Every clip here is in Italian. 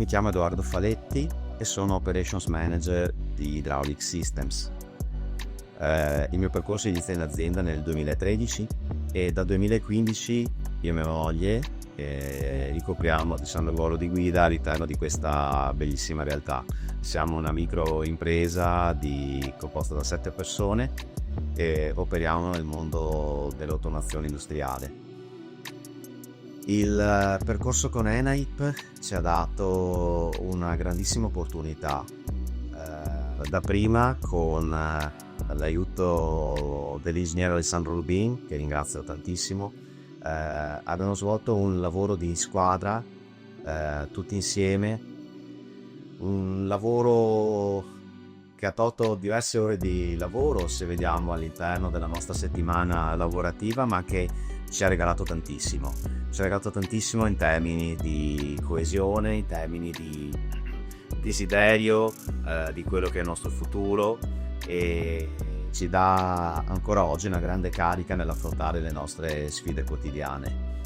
Mi chiamo Edoardo Faletti e sono Operations Manager di Hydraulic Systems. Il mio percorso inizia in azienda nel 2013 e da 2015 io e mia moglie ricopriamo il ruolo di guida all'interno di questa bellissima realtà. Siamo una micro impresa composta da 7 persone e operiamo nel mondo dell'automazione industriale. Il percorso con ENAIP ci ha dato una grandissima opportunità, dapprima con l'aiuto dell'ingegnere Alessandro Rubin, che ringrazio tantissimo. Abbiamo svolto un lavoro di squadra, tutti insieme, un lavoro che ha tolto diverse ore di lavoro, se vediamo all'interno della nostra settimana lavorativa, ma che ci ha regalato tantissimo. Ci ha regalato tantissimo in termini di coesione, in termini di desiderio di quello che è il nostro futuro, e ci dà ancora oggi una grande carica nell'affrontare le nostre sfide quotidiane.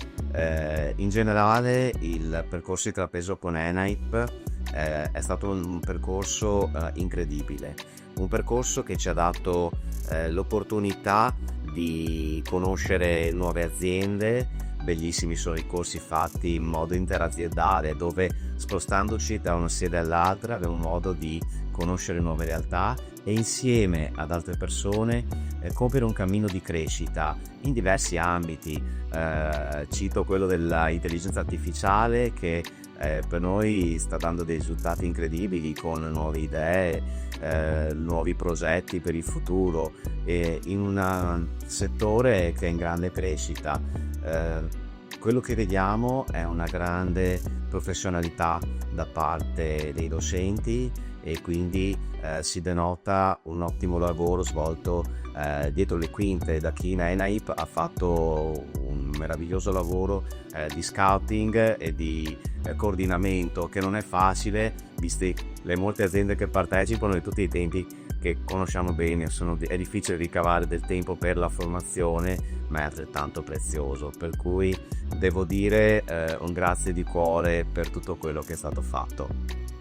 In generale il percorso intrapreso con ENAIP è stato un percorso incredibile, un percorso che ci ha dato l'opportunità di conoscere nuove aziende. Bellissimi sono i corsi fatti in modo interaziendale, dove spostandoci da una sede all'altra abbiamo modo di conoscere nuove realtà e insieme ad altre persone compiere un cammino di crescita in diversi ambiti. Cito quello dell'intelligenza artificiale, che per noi sta dando dei risultati incredibili, con nuove idee, nuovi progetti per il futuro, e in un settore che è in grande crescita. Quello che vediamo è una grande professionalità da parte dei docenti, e quindi si denota un ottimo lavoro svolto dietro le quinte da chi in ENAIP ha fatto un meraviglioso lavoro di scouting e di coordinamento, che non è facile, viste le molte aziende che partecipano e tutti i tempi che conosciamo bene. È difficile ricavare del tempo per la formazione, ma è altrettanto prezioso, per cui devo dire un grazie di cuore per tutto quello che è stato fatto.